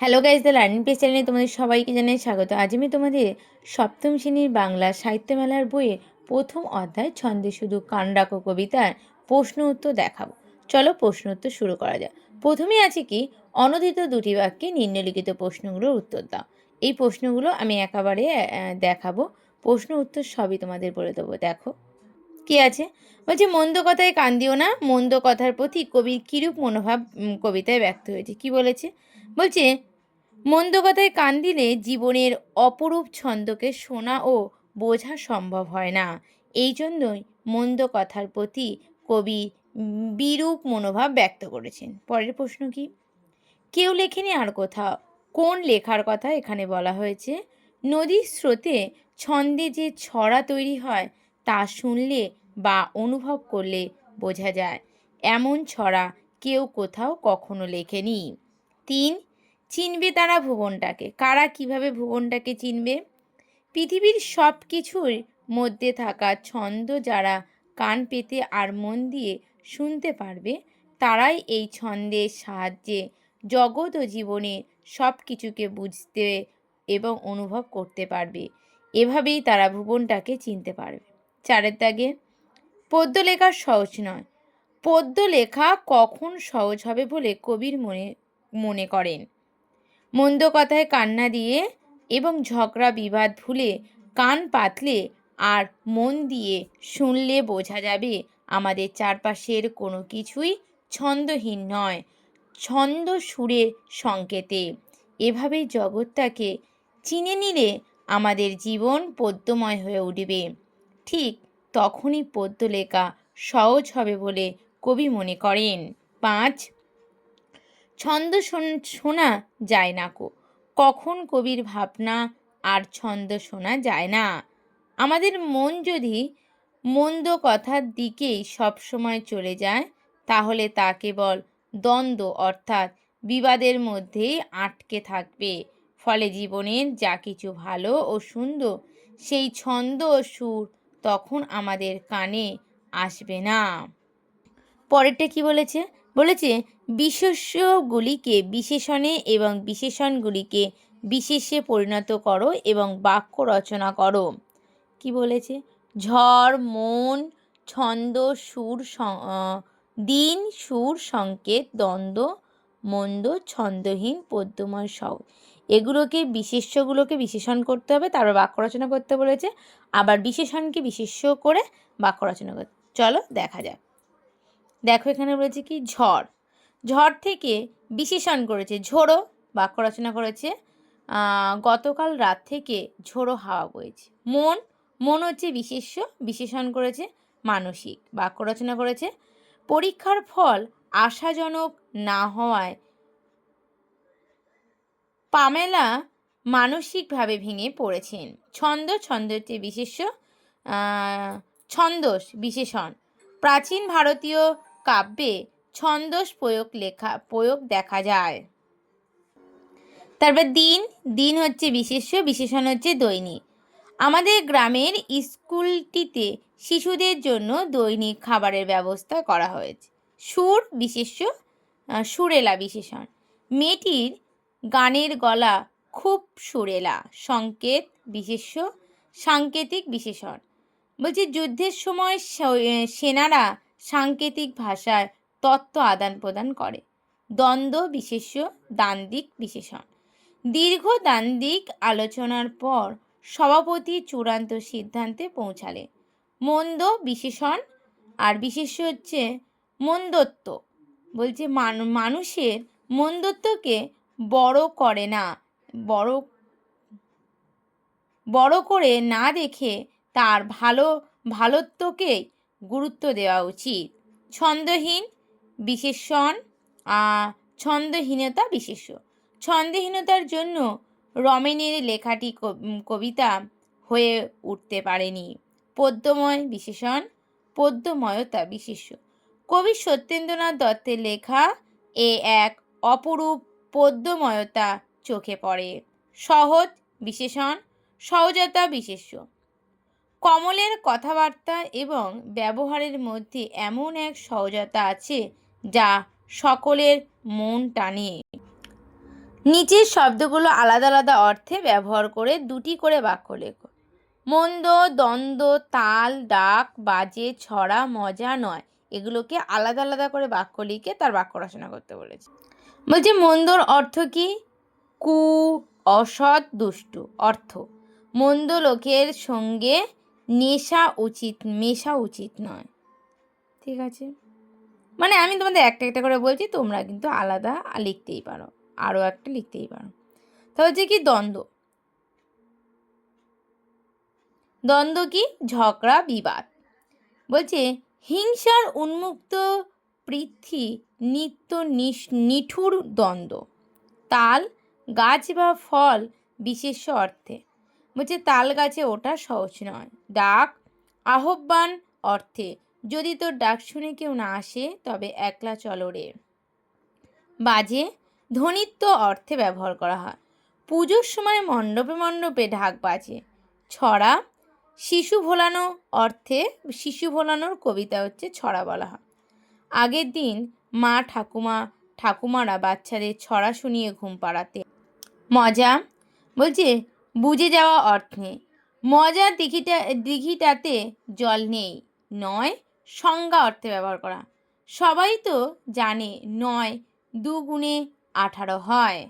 Hello guys, the learning page চ্যানেলে তোমাদের সবাইকে জানাই স্বাগত। আজ আমি তোমাদের সপ্তম শ্রেণীর বাংলা সাহিত্যমেলার বইয়ের প্রথম অধ্যায় ছন্দে শুধু কান রাখো কবিতার প্রশ্ন উত্তর দেখাবো। চলো প্রশ্ন উত্তর শুরু করা যাক। প্রথমে আছে কি, অনূদিত দুটি বাক্যে নিম্নলিখিত প্রশ্নগুলোর উত্তর দাও। এই প্রশ্নগুলো আমি একেবারে দেখাবো, প্রশ্ন উত্তর সবই তোমাদের বলে দেবো। দেখো কি আছে। বলছে, মন্দ কথায় কান দিও না, মন্দ কথার প্রতি কবির কিরূপ মনোভাব কবিতায় ব্যক্ত হয়েছে। কি বলেছে? বলছে, মন্দ কথায় কান দিলে জীবনের অপরূপ ছন্দকে শোনা ও বোঝা সম্ভব হয় না। এই জন্যই মন্দ কথার প্রতি কবি বিরূপ মনোভাব ব্যক্ত করেছেন। পরের প্রশ্ন কি, কেউ লেখেনি আর কোথাও, কোন লেখার কথা এখানে বলা হয়েছে? নদীর স্রোতে ছন্দে যে ছড়া তৈরি হয় তা শুনলে বা অনুভব করলে বোঝা যায়। এমন ছড়া কেউ কোথাও কখনো লেখেনি। 3, চিনবে তারা ভুবনটাকে। কারা কিভাবে ভুবনটাকে চিনবে? পৃথিবীর সব কিছুর মধ্যে থাকা ছন্দ যারা কান পেতে আর মন দিয়ে শুনতে পারবে, তারাই এই ছন্দের সাহায্যে জগৎ ও জীবনে সব কিছুকে বুঝতে এবং অনুভব করতে পারবে। এভাবেই তারা ভুবনটাকে চিনতে পারবে। 4 দাগে, পদ্য লেখা সহজ নয়। পদ্য লেখা কখন সহজ হবে বলে কবির মনে করেন? মন্দ কথায় কান্না দিয়ে এবং ঝগড়া বিবাদ ভুলে কান পাতলে আর মন দিয়ে শুনলে বোঝা যাবে আমাদের চারপাশের কোনো কিছুই ছন্দহীন নয়, ছন্দ সুরের সংকেতে। এভাবেই জগৎটাকে চিনে নিলে আমাদের জীবন পদ্যময় হয়ে উঠবে। ঠিক তখনই পদ্য লেখা সহজ হবে বলে কবি মনে করেন। 5, ছন্দ শোনা যায় না কখন কবির ভাবনা আর ছন্দ শোনা যায় না? আমাদের মন যদি মন্দ কথার দিকেই সবসময় চলে যায়, তাহলে তা কেবল দ্বন্দ্ব অর্থাৎ বিবাদের মধ্যেই আটকে থাকবে। ফলে জীবনের যা কিছু ভালো ও সুন্দর, সেই ছন্দ ও সুর তখন আমাদের কানে আসবে না। পরেরটা কি বলেছে? বলেছে, বিশেষ্যগুলিকে বিশেষণে এবং বিশেষণগুলিকে বিশেষে পরিণত করো এবং বাক্য রচনা করো। কি বলেছে? ঝড়, মন, ছন্দ, সুর, দিন, সুর, সংকেত, দ্বন্দ্ব, মন্দ, ছন্দহীন, পদ্যময় সব, এগুলোকে বিশেষ্যগুলোকে বিশেষণ করতে হবে, তারপর বাক্য রচনা করতে বলেছে। আবার বিশেষণকে বিশেষ্য করে বাক্য রচনা করতে। চলো দেখা যাক। দেখো এখানে বলেছে কি, ঝড়। ঝড় থেকে বিশেষণ করেছে ঝোড়ো, বাক্য রচনা করেছে গতকাল রাত থেকে ঝোড়ো হাওয়া বইছে। মন, মন হচ্ছে বিশেষ্য, বিশেষণ করেছে মানসিক, বাক্য রচনা করেছে পরীক্ষার ফল আশাজনক না হওয়ায় পামেলা মানসিকভাবে ভেঙে পড়েছেন। ছন্দ, ছন্দ হচ্ছে বিশেষ্য, ছন্দস বিশেষণ। প্রাচীন ভারতীয় কাব্যে ছন্দস প্রয়োগ দেখা যায়। তারপর দিন, দিন হচ্ছে বিশেষ্য, বিশেষণ হচ্ছে দৈনিক। আমাদের গ্রামের স্কুলটিতে শিশুদের জন্য দৈনিক খাবারের ব্যবস্থা করা হয়েছে। সুর, বিশেষ্য, সুরেলা বিশেষণ। মেয়েটির গানের গলা খুব সুরেলা, সংকেত, বিশেষ্য, সাংকেতিক বিশেষণ। বলছি, যুদ্ধের সময় সেনারা সাংকেতিক ভাষায় তত্ত্ব আদান প্রদান করে। দ্বন্দ্ব, বিশেষ্য, দ্বান্দ্বিক বিশেষণ। দীর্ঘ দ্বান্দ্বিক আলোচনার পর সভাপতি চূড়ান্ত সিদ্ধান্তে পৌঁছালে। মন্দ, বিশেষণ, আর বিশেষ্য হচ্ছে মন্দত্ব। বলছে মানুষের মন্দত্বকে বড় করে না, বড় করে না দেখে তার ভালোত্বকে গুরুত্ব দেওয়া উচিত। ছন্দহীন বিশেষণ, ছন্দহীনতা বিশেষ্য। ছন্দহীনতার জন্য রমেনের লেখাটি কবিতা হয়ে উঠতে পারেনি। পদ্যময় বিশেষণ, পদ্যময়তা বিশেষ্য। কবি সত্যেন্দ্রনাথ দত্তের লেখা এ এক অপরূপ পদ্যময়তা চোখে পড়ে। সহজ বিশেষণ, সহজতা বিশেষ্য। কমলের কথাবার্তা এবং ব্যবহারের মধ্যে এমন এক সহজতা আছে যা সকলের মন টানে। নিচের শব্দগুলো আলাদা আলাদা অর্থে ব্যবহার করে দুটি করে বাক্য লেখো। মন্দ, দ্বন্দ্ব, তাল, ডাক, বাজে, ছড়া, মজা, নয়, এগুলোকে আলাদা আলাদা করে বাক্য লিখে তার বাক্য রচনা করতে বলেছে। বলছে মন্দর অর্থ কি? কু, অসৎ, দুষ্টু। অর্থ: মন্দ লোকের সঙ্গে মেশা উচিত নয়। ঠিক আছে, মানে আমি তোমাদের একটা একটা করে বলছি, তোমরা কিন্তু আলাদা লিখতেই পারো, আরও একটা লিখতেই পারো। তো হচ্ছে কি দ্বন্দ্ব। দ্বন্দ্ব কি? ঝগড়া, বিবাদ। বলছে হিংসার উন্মুক্ত পৃথ্বী নিত্য নিঠুর দ্বন্দ্ব। তাল, গাছ বা ফল বিশেষ অর্থে। বলছে তাল গাছে ওঠা সহজ নয়। ডাক, আহ্বান অর্থে, যদি তোর ডাক শুনে কেউ না আসে তবে একলা চলো রে। বাজে, ধ্বনিত্ব অর্থে ব্যবহার করা হয়। পুজোর সময় মণ্ডপে মণ্ডপে ঢাক বাজে। ছড়া, শিশু ভোলানো অর্থে, শিশু ভোলানোর কবিতা হচ্ছে ছড়া বলা হয়। আগের দিন মা ঠাকুমারা বাচ্চাদের ছড়া শুনিয়ে ঘুম পাড়াতে। মজা, বলছে বুঝে যাওয়া অর্থে, মজা দিঘিটাতে জল নেই। নয়, সংজ্ঞা অর্থে ব্যবহার করা। সবাই তো জানে 9 2 18 হয়।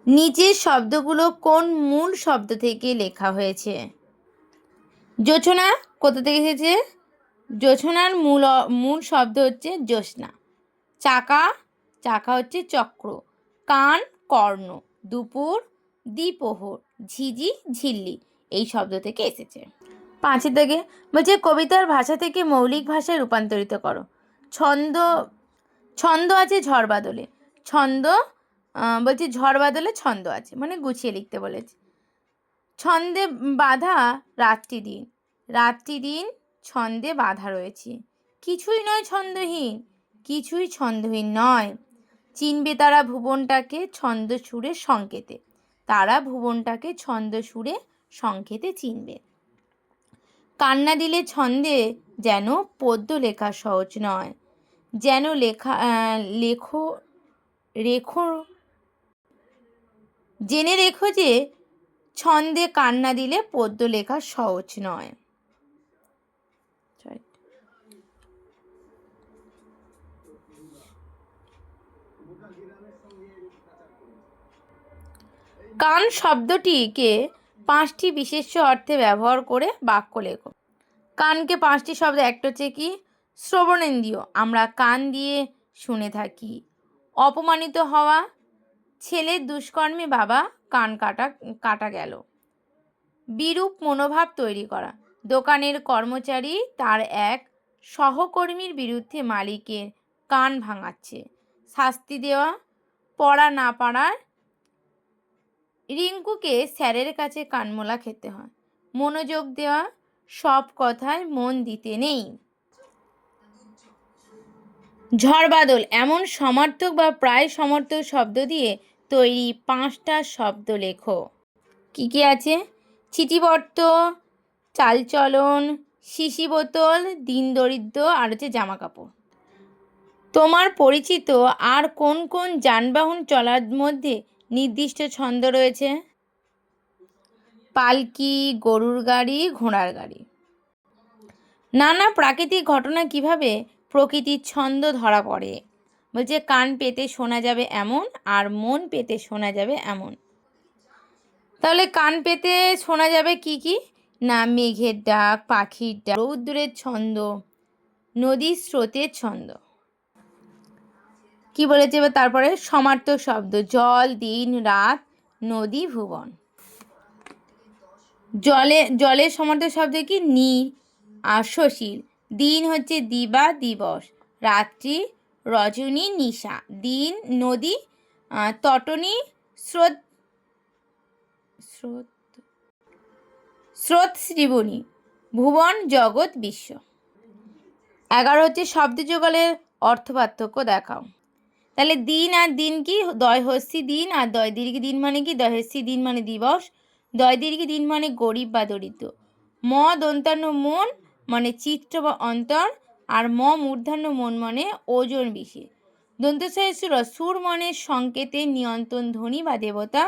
নিচের শব্দগুলো কোন মূল শব্দ থেকে লেখা হয়েছে? জোছনা কোথা থেকে এসেছে? জোছনার মূল শব্দ হচ্ছে জ্যোৎস্না। চাকা হচ্ছে চক্র। কান, কর্ণ। দুপুর, দ্বিপ্রহর। ঝিঝি, ঝিল্লি, এই শব্দ থেকে এসেছে। 5 থেকে বলছে কবিতার ভাষা থেকে মৌলিক ভাষায় রূপান্তরিত করো। ছন্দ আছে ঝড় বাদলে। বলছে ঝড় বাদলে ছন্দ আছে, মানে গুছিয়ে লিখতে বলেছে। ছন্দে বাঁধা রাত্রি দিন ছন্দে বাঁধা রয়েছে। কিছুই নয় ছন্দহীন, কিছুই ছন্দহীন নয়। চিনবে তারা ভুবনটাকে ছন্দ সুরে সংকেতে। তারা ভুবনটাকে ছন্দ সুরে সংকেতে চিনবে। কান্না দিলে ছন্দে যেন পদ্য লেখা সহজ নয়। যেন জেনে রেখো যে ছন্দে কান্না দিলে পদ্য লেখা সহজ নয়। কান শব্দটিকে 5টি বিশেষ্য অর্থে ব্যবহার করে বাক্য লেখো। কানকে 5টি শব্দ, একটা হচ্ছে কি? শ্রবণেন্দ্রিয়, আমরা কান দিয়ে শুনে থাকি। অপমানিত হওয়া, ছেলের দুষ্কর্মে বাবা কান কাটা গেল। বিরূপ মনোভাব তৈরি করা, দোকানের কর্মচারী তার এক সহকর্মীর বিরুদ্ধে মালিকের কান ভাঙাচ্ছে। শাস্তি দেওয়া, পড়া না পারার রিঙ্কুকে স্যারের কাছে কানমোলা খেতে হয়। মনোযোগ দেওয়া, সব কথায় মন দিতে নেই। ঝড় বাদল এমন সমার্থক বা প্রায় সমার্থক শব্দ দিয়ে তৈরি 5টা শব্দ লেখো। কি কি আছে? চিঠিপত্র, চালচলন, শিশি বোতল, দিন দরিদ্র, আর হচ্ছে জামা কাপড়। তোমার পরিচিত আর কোন কোন যানবাহন চলার মধ্যে নির্দিষ্ট ছন্দ রয়েছে? পালকি, গরুর গাড়ি, ঘোড়ার গাড়ি। নানা প্রাকৃতিক ঘটনা কিভাবে প্রকৃতির ছন্দ ধরা পড়ে? বলছে কান পেতে শোনা যাবে এমন, আর মন পেতে শোনা যাবে এমন। তাহলে কান পেতে শোনা যাবে কি কি? না মেঘের ডাক, পাখির ডাক, রৌদ্রের ছন্দ, নদীর স্রোতের ছন্দ। কি বলেছে এবার তারপরে? সমার্থক শব্দ, জল, দিন, রাত, নদী, ভুবন। জলের সমার্থক শব্দ কি? নীর আর শশীল। দিন হচ্ছে দিবা, দিবস। রাত্রি, রজনী, নিশা। দিন, নদী, তটনী, স্রোত, শ্রীবণী। ভুবন, জগৎ, বিশ্ব। 11 হচ্ছে শব্দ যুগলের অর্থ পার্থক্য দেখাও। তাহলে দিন আর দিন কি? দয় হস্যি দিন, আর দয় দীর্ঘ দিন মানে কি? দয় হস্যি দিন মানে দিবস। দয় দীর্ঘ দিন মানে গরিব বা দরিদ্র। ম দন্তান্ন মন মানে চিত্র বা অন্তর, আর ম মূর্ধান্য মন মানে ওজন বিশেষ। দন্তেশ্বয় সুর সুর মনের সংকেতে নিয়ন্ত্রণ ধ্বনি বা দেবতা।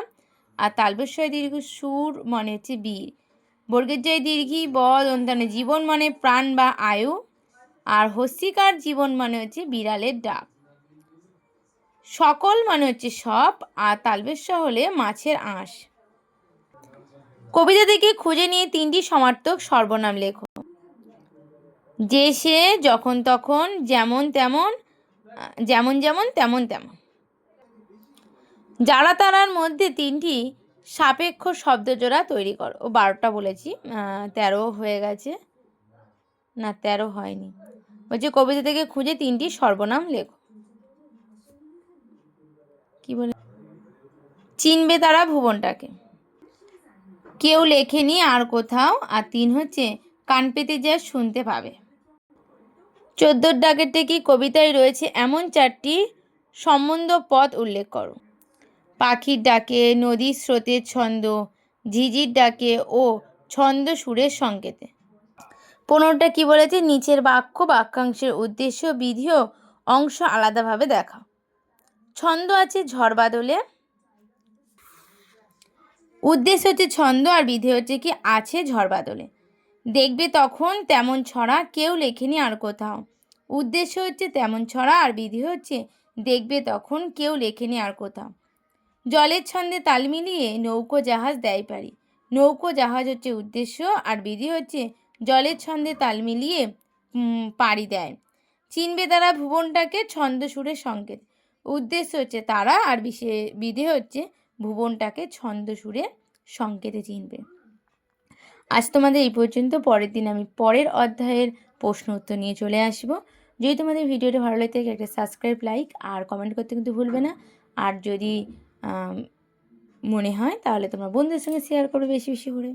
আর তালবেশ্বয় দীর্ঘ সুর মনে হচ্ছে বীর। বর্গের জয় দীর্ঘী ব দন্তানে জীবন মানে প্রাণ বা আয়ু। আর হস্যিকার জীবন মানে হচ্ছে বিড়ালের ডাক। সকল মানে হচ্ছে সব। আর তালবেশ্বর হলে মাছের আঁশ। কবিতা থেকে খুঁজে নিয়ে 3টি সমার্থক সর্বনাম লেখো। যে সে, যখন তখন, যেমন তেমন, যেমন যেমন, তেমন তেমন। যারা তারার মধ্যে 3টি সাপেক্ষ শব্দজোড়া তৈরি করো। ও 12টা বলেছি, 13 হয়ে গেছে, না 13 হয়নি। বলছে কবিতা থেকে খুঁজে 3টি সর্বনাম লেখো। কি বলে? চিনবে তারা ভুবনটাকে, কেউ লেখেনি আর কোথাও। আর 3 হচ্ছে কান পেতে যা শুনতে পাবে। 14 ডাকের থেকে কবিতায় রয়েছে এমন 4টি সম্বন্ধ পদ উল্লেখ করো। পাখির ডাকে, নদীর স্রোতের ছন্দ, ঝিঝির ডাকে ও ছন্দ সুরের সংকেতে। 15টা কি বলেছে? নিচের বাক্য বাক্যাংশের উদ্দেশ্য বিধি ও অংশ আলাদাভাবে দেখা। ছন্দ আছে ঝড় বাদলে, উদ্দেশ্য হচ্ছে ছন্দ, আর বিধি হচ্ছে কি আছে ঝড় বাদলে। দেখবে তখন তেমন ছড়া কেউ লেখেনি আর কোথাও। উদ্দেশ্য হচ্ছে তেমন ছড়া, আর বিধি হচ্ছে দেখবে তখন কেউ লেখেনি আর কোথাও। জলের ছন্দে তাল মিলিয়ে নৌকো জাহাজ দেয় পারি। নৌকো জাহাজ হচ্ছে উদ্দেশ্য, আর বিধি হচ্ছে জলের ছন্দে তাল মিলিয়ে পাড়ি দেয়। চিনবে তারা ভুবনটাকে, ছন্দ সুরের সংকেত। উদ্দেশ্য হচ্ছে তারা, আর বিধি হচ্ছে ভুবনটাকে ছন্দ সুরে সংকেতে চিনবে। আজ তোমাদের এই পর্যন্ত। পরের দিন আমি পরের অধ্যায়ের প্রশ্ন উত্তর নিয়ে চলে আসব। যদি তোমাদের ভিডিওটা ভালো লাগে থাকে একটা সাবস্ক্রাইব, লাইক আর কমেন্ট করতে কিন্তু ভুলবে না। আর যদি মনে হয় তাহলে তোমরা বন্ধুদের সঙ্গে শেয়ার করো বেশি বেশি করে।